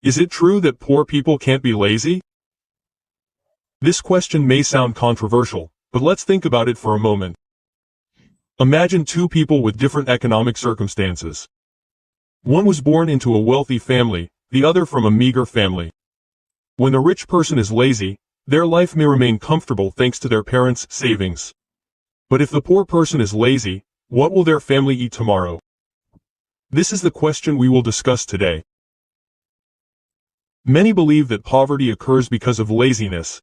Is it true that poor people can't be lazy? This question may sound controversial, but let's think about it for a moment. Imagine two people with different economic circumstances. One was born into a wealthy family, the other from a meager family. When the rich person is lazy, their life may remain comfortable thanks to their parents' savings. But if the poor person is lazy, what will their family eat tomorrow? This is the question we will discuss today. Many believe that poverty occurs because of laziness.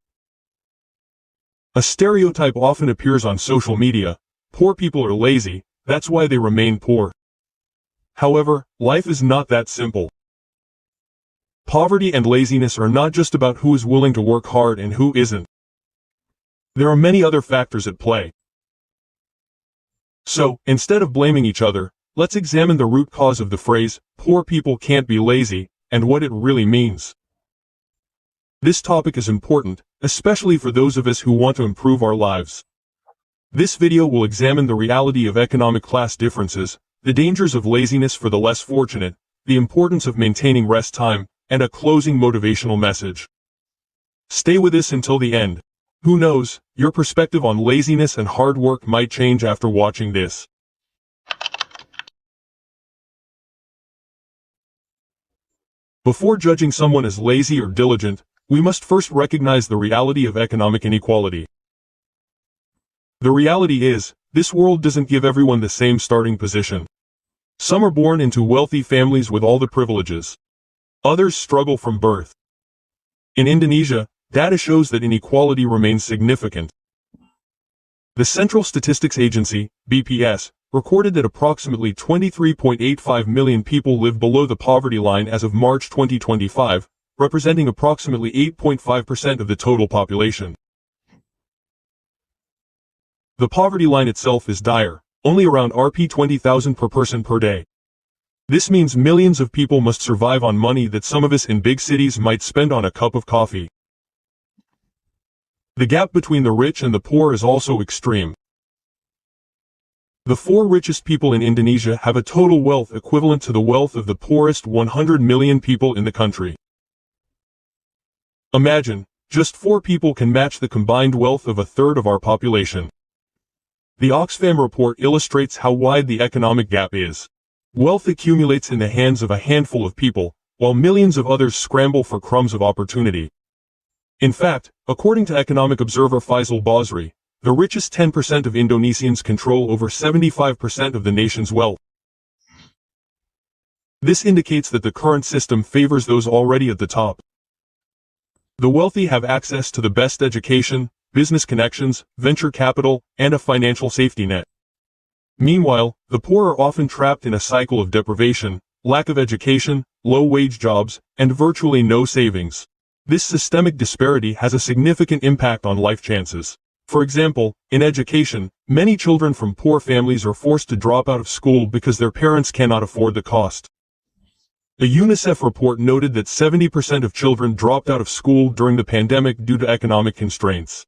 A stereotype often appears on social media: poor people are lazy, that's why they remain poor. However, life is not that simple. Poverty and laziness are not just about who is willing to work hard and who isn't. There are many other factors at play. So, instead of blaming each other, let's examine the root cause of the phrase, "poor people can't be lazy," and what it really means. This topic is important, especially for those of us who want to improve our lives. This video will examine the reality of economic class differences, the dangers of laziness for the less fortunate, the importance of maintaining rest time, and a closing motivational message. Stay with us until the end. Who knows, your perspective on laziness and hard work might change after watching this. Before judging someone as lazy or diligent, we must first recognize the reality of economic inequality. The reality is, this world doesn't give everyone the same starting position. Some are born into wealthy families with all the privileges. Others struggle from birth. In Indonesia, data shows that inequality remains significant. The Central Statistics Agency, BPS, recorded that approximately 23.85 million people live below the poverty line as of March 2025, representing approximately 8.5% of the total population. The poverty line itself is dire, only around Rp 20,000 per person per day. This means millions of people must survive on money that some of us in big cities might spend on a cup of coffee. The gap between the rich and the poor is also extreme. The 4 richest people in Indonesia have a total wealth equivalent to the wealth of the poorest 100 million people in the country. Imagine, just 4 people can match the combined wealth of a third of our population. The Oxfam report illustrates how wide the economic gap is. Wealth accumulates in the hands of a handful of people, while millions of others scramble for crumbs of opportunity. In fact, according to economic observer Faisal Basri, the richest 10% of Indonesians control over 75% of the nation's wealth. This indicates that the current system favors those already at the top. The wealthy have access to the best education, business connections, venture capital, and a financial safety net. Meanwhile, the poor are often trapped in a cycle of deprivation, lack of education, low-wage jobs, and virtually no savings. This systemic disparity has a significant impact on life chances. For example, in education, many children from poor families are forced to drop out of school because their parents cannot afford the cost. A UNICEF report noted that 70% of children dropped out of school during the pandemic due to economic constraints.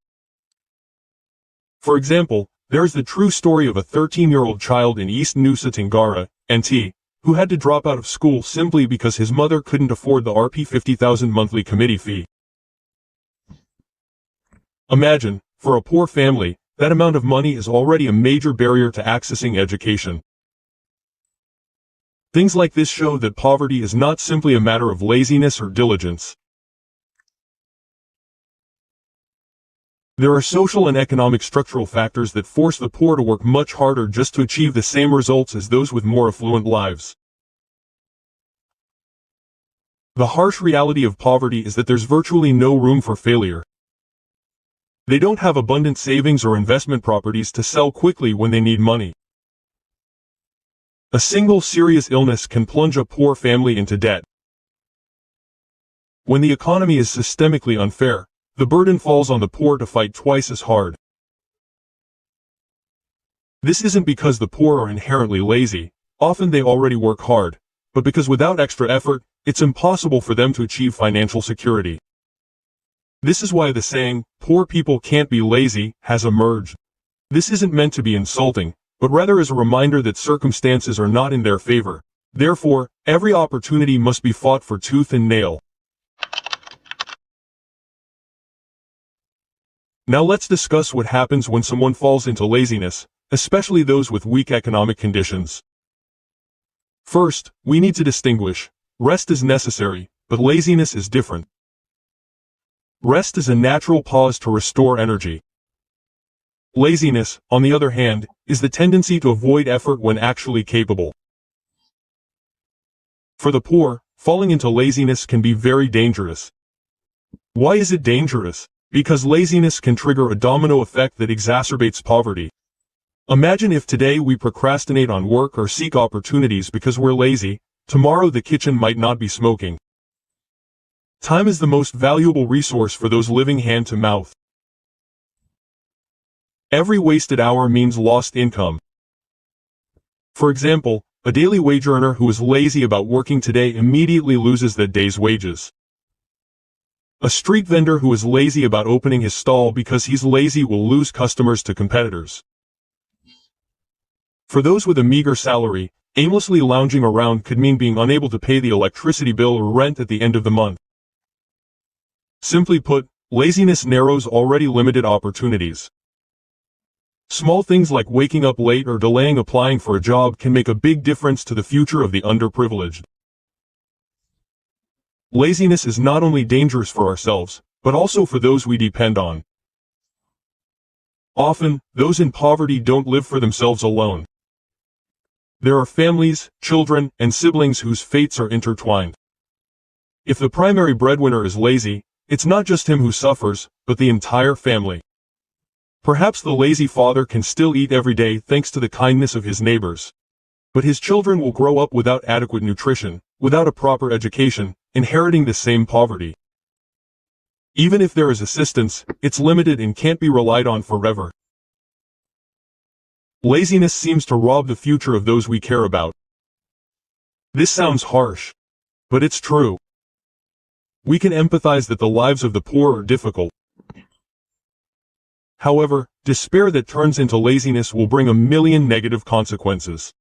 For example, there is the true story of a 13-year-old child in East Nusa Tenggara, NT, who had to drop out of school simply because his mother couldn't afford the Rp 50,000 monthly committee fee. Imagine, for a poor family, that amount of money is already a major barrier to accessing education. Things like this show that poverty is not simply a matter of laziness or diligence. There are social and economic structural factors that force the poor to work much harder just to achieve the same results as those with more affluent lives. The harsh reality of poverty is that there's virtually no room for failure. They don't have abundant savings or investment properties to sell quickly when they need money. A single serious illness can plunge a poor family into debt. When the economy is systemically unfair, the burden falls on the poor to fight twice as hard. This isn't because the poor are inherently lazy, often they already work hard, but because without extra effort, it's impossible for them to achieve financial security. This is why the saying, "poor people can't be lazy," has emerged. This isn't meant to be insulting, but rather as a reminder that circumstances are not in their favor. Therefore, every opportunity must be fought for tooth and nail. Now let's discuss what happens when someone falls into laziness, especially those with weak economic conditions. First, we need to distinguish. Rest is necessary, but laziness is different. Rest is a natural pause to restore energy. Laziness, on the other hand, is the tendency to avoid effort when actually capable. For the poor, falling into laziness can be very dangerous. Why is it dangerous? Because laziness can trigger a domino effect that exacerbates poverty. Imagine if today we procrastinate on work or seek opportunities because we're lazy, tomorrow the kitchen might not be smoking. Time is the most valuable resource for those living hand to mouth. Every wasted hour means lost income. For example, a daily wage earner who is lazy about working today immediately loses that day's wages. A street vendor who is lazy about opening his stall because he's lazy will lose customers to competitors. For those with a meager salary, aimlessly lounging around could mean being unable to pay the electricity bill or rent at the end of the month. Simply put, laziness narrows already limited opportunities. Small things like waking up late or delaying applying for a job can make a big difference to the future of the underprivileged. Laziness is not only dangerous for ourselves, but also for those we depend on. Often, those in poverty don't live for themselves alone. There are families, children, and siblings whose fates are intertwined. If the primary breadwinner is lazy, it's not just him who suffers, but the entire family. Perhaps the lazy father can still eat every day thanks to the kindness of his neighbors. But his children will grow up without adequate nutrition, without a proper education, inheriting the same poverty. Even if there is assistance, it's limited and can't be relied on forever. Laziness seems to rob the future of those we care about. This sounds harsh, but it's true. We can empathize that the lives of the poor are difficult. However, despair that turns into laziness will bring a million negative consequences.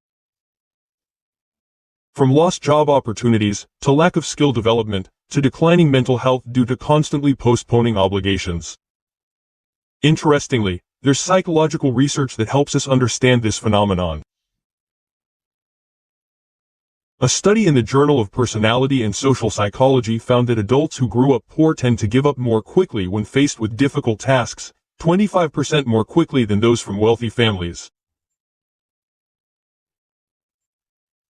From lost job opportunities, to lack of skill development, to declining mental health due to constantly postponing obligations. Interestingly, there's psychological research that helps us understand this phenomenon. A study in the Journal of Personality and Social Psychology found that adults who grew up poor tend to give up more quickly when faced with difficult tasks, 25% more quickly than those from wealthy families.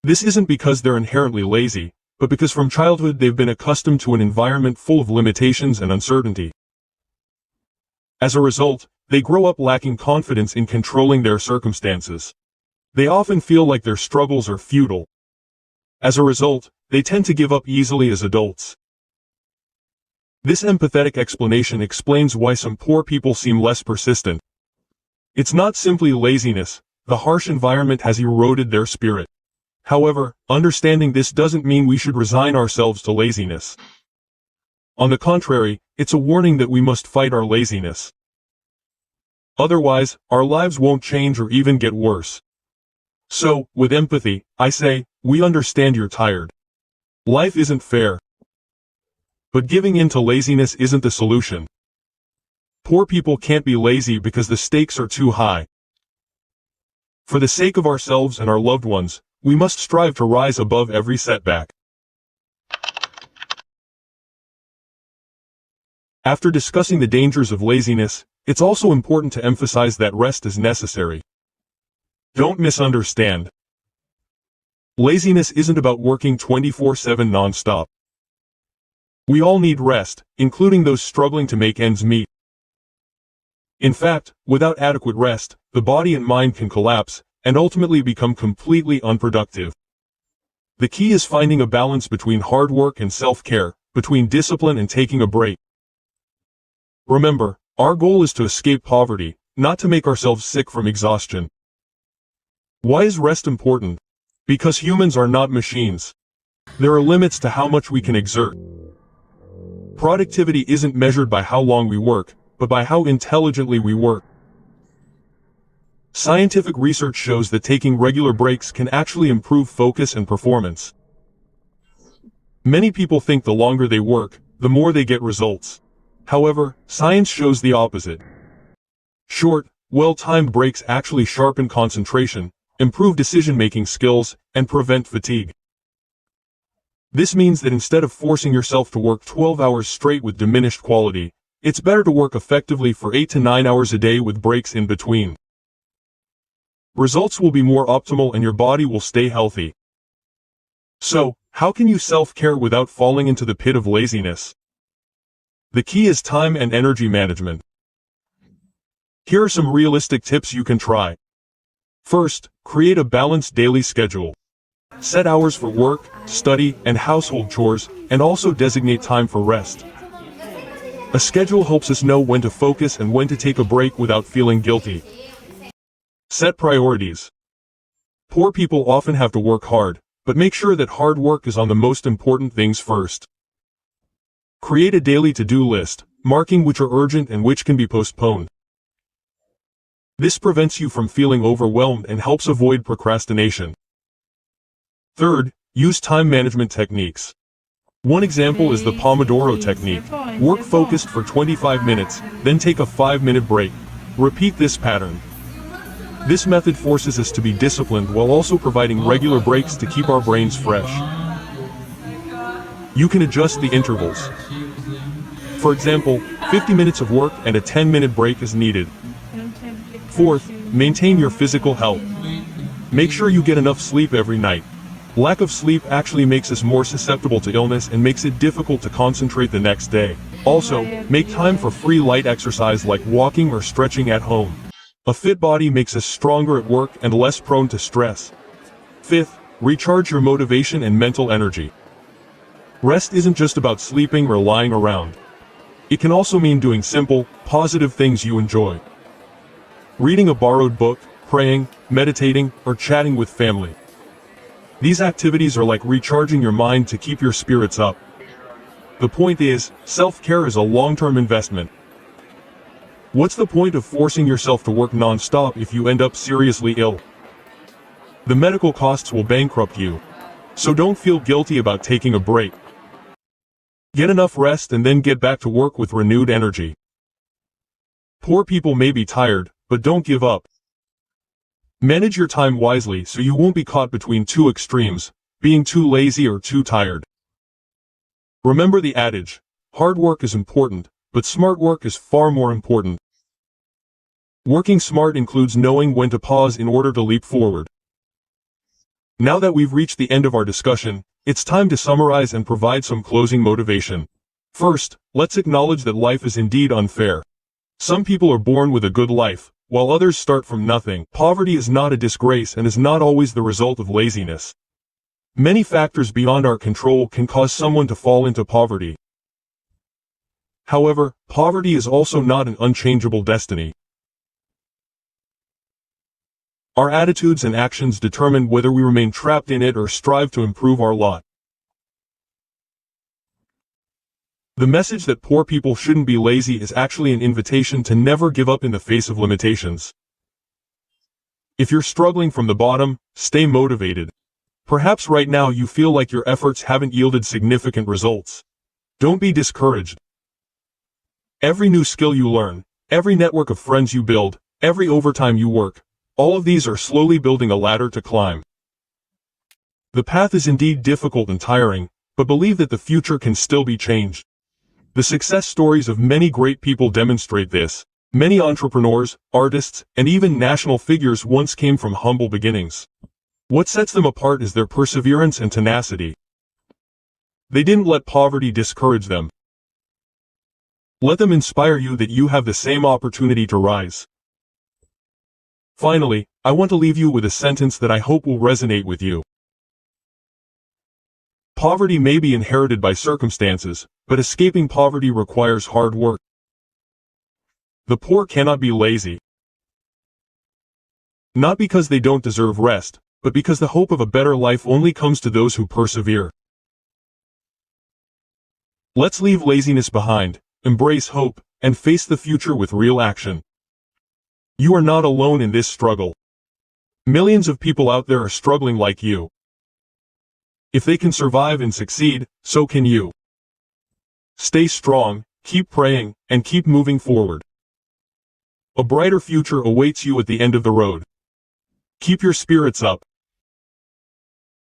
This isn't because they're inherently lazy, but because from childhood they've been accustomed to an environment full of limitations and uncertainty. As a result, they grow up lacking confidence in controlling their circumstances. They often feel like their struggles are futile. As a result, they tend to give up easily as adults. This empathetic explanation explains why some poor people seem less persistent. It's not simply laziness, the harsh environment has eroded their spirit. However, understanding this doesn't mean we should resign ourselves to laziness. On the contrary, it's a warning that we must fight our laziness. Otherwise, our lives won't change or even get worse. So, with empathy, I say, we understand you're tired. Life isn't fair. But giving in to laziness isn't the solution. Poor people can't be lazy because the stakes are too high. For the sake of ourselves and our loved ones, we must strive to rise above every setback. After discussing the dangers of laziness, it's also important to emphasize that rest is necessary. Don't misunderstand. Laziness isn't about working 24/7 non-stop. We all need rest, including those struggling to make ends meet. In fact, without adequate rest, the body and mind can collapse, and ultimately become completely unproductive. The key is finding a balance between hard work and self-care, between discipline and taking a break. Remember, our goal is to escape poverty, not to make ourselves sick from exhaustion. Why is rest important? Because humans are not machines. There are limits to how much we can exert. Productivity isn't measured by how long we work, but by how intelligently we work. Scientific research shows that taking regular breaks can actually improve focus and performance. Many people think the longer they work, the more they get results. However, science shows the opposite. Short, well-timed breaks actually sharpen concentration, improve decision-making skills, and prevent fatigue. This means that instead of forcing yourself to work 12 hours straight with diminished quality, it's better to work effectively for 8 to 9 hours a day with breaks in between. Results will be more optimal and your body will stay healthy. So, how can you self-care without falling into the pit of laziness? The key is time and energy management. Here are some realistic tips you can try. First, create a balanced daily schedule. Set hours for work, study, and household chores, and also designate time for rest. A schedule helps us know when to focus and when to take a break without feeling guilty. Set priorities. Poor people often have to work hard, but make sure that hard work is on the most important things first. Create a daily to-do list, marking which are urgent and which can be postponed. This prevents you from feeling overwhelmed and helps avoid procrastination. Third, use time management techniques. One example is the Pomodoro technique. Work focused for 25 minutes, then take a 5-minute break. Repeat this pattern. This method forces us to be disciplined while also providing regular breaks to keep our brains fresh. You can adjust the intervals. For example, 50 minutes of work and a 10-minute break is needed. Fourth, maintain your physical health. Make sure you get enough sleep every night. Lack of sleep actually makes us more susceptible to illness and makes it difficult to concentrate the next day. Also, make time for free light exercise like walking or stretching at home. A fit body makes us stronger at work and less prone to stress. Fifth, recharge your motivation and mental energy. Rest isn't just about sleeping or lying around. It can also mean doing simple, positive things you enjoy. Reading a borrowed book, praying, meditating, or chatting with family. These activities are like recharging your mind to keep your spirits up. The point is, self-care is a long-term investment. What's the point of forcing yourself to work non-stop if you end up seriously ill? The medical costs will bankrupt you. So don't feel guilty about taking a break. Get enough rest and then get back to work with renewed energy. Poor people may be tired, but don't give up. Manage your time wisely so you won't be caught between two extremes, being too lazy or too tired. Remember the adage, hard work is important, but smart work is far more important. Working smart includes knowing when to pause in order to leap forward. Now that we've reached the end of our discussion, it's time to summarize and provide some closing motivation. First, let's acknowledge that life is indeed unfair. Some people are born with a good life, while others start from nothing. Poverty is not a disgrace and is not always the result of laziness. Many factors beyond our control can cause someone to fall into poverty. However, poverty is also not an unchangeable destiny. Our attitudes and actions determine whether we remain trapped in it or strive to improve our lot. The message that poor people shouldn't be lazy is actually an invitation to never give up in the face of limitations. If you're struggling from the bottom, stay motivated. Perhaps right now you feel like your efforts haven't yielded significant results. Don't be discouraged. Every new skill you learn, every network of friends you build, every overtime you work, all of these are slowly building a ladder to climb. The path is indeed difficult and tiring, but believe that the future can still be changed. The success stories of many great people demonstrate this. Many entrepreneurs, artists, and even national figures once came from humble beginnings. What sets them apart is their perseverance and tenacity. They didn't let poverty discourage them. Let them inspire you that you have the same opportunity to rise. Finally, I want to leave you with a sentence that I hope will resonate with you. Poverty may be inherited by circumstances, but escaping poverty requires hard work. The poor cannot be lazy. Not because they don't deserve rest, but because the hope of a better life only comes to those who persevere. Let's leave laziness behind, embrace hope, and face the future with real action. You are not alone in this struggle. Millions of people out there are struggling like you. If they can survive and succeed, so can you. Stay strong, keep praying, and keep moving forward. A brighter future awaits you at the end of the road. Keep your spirits up,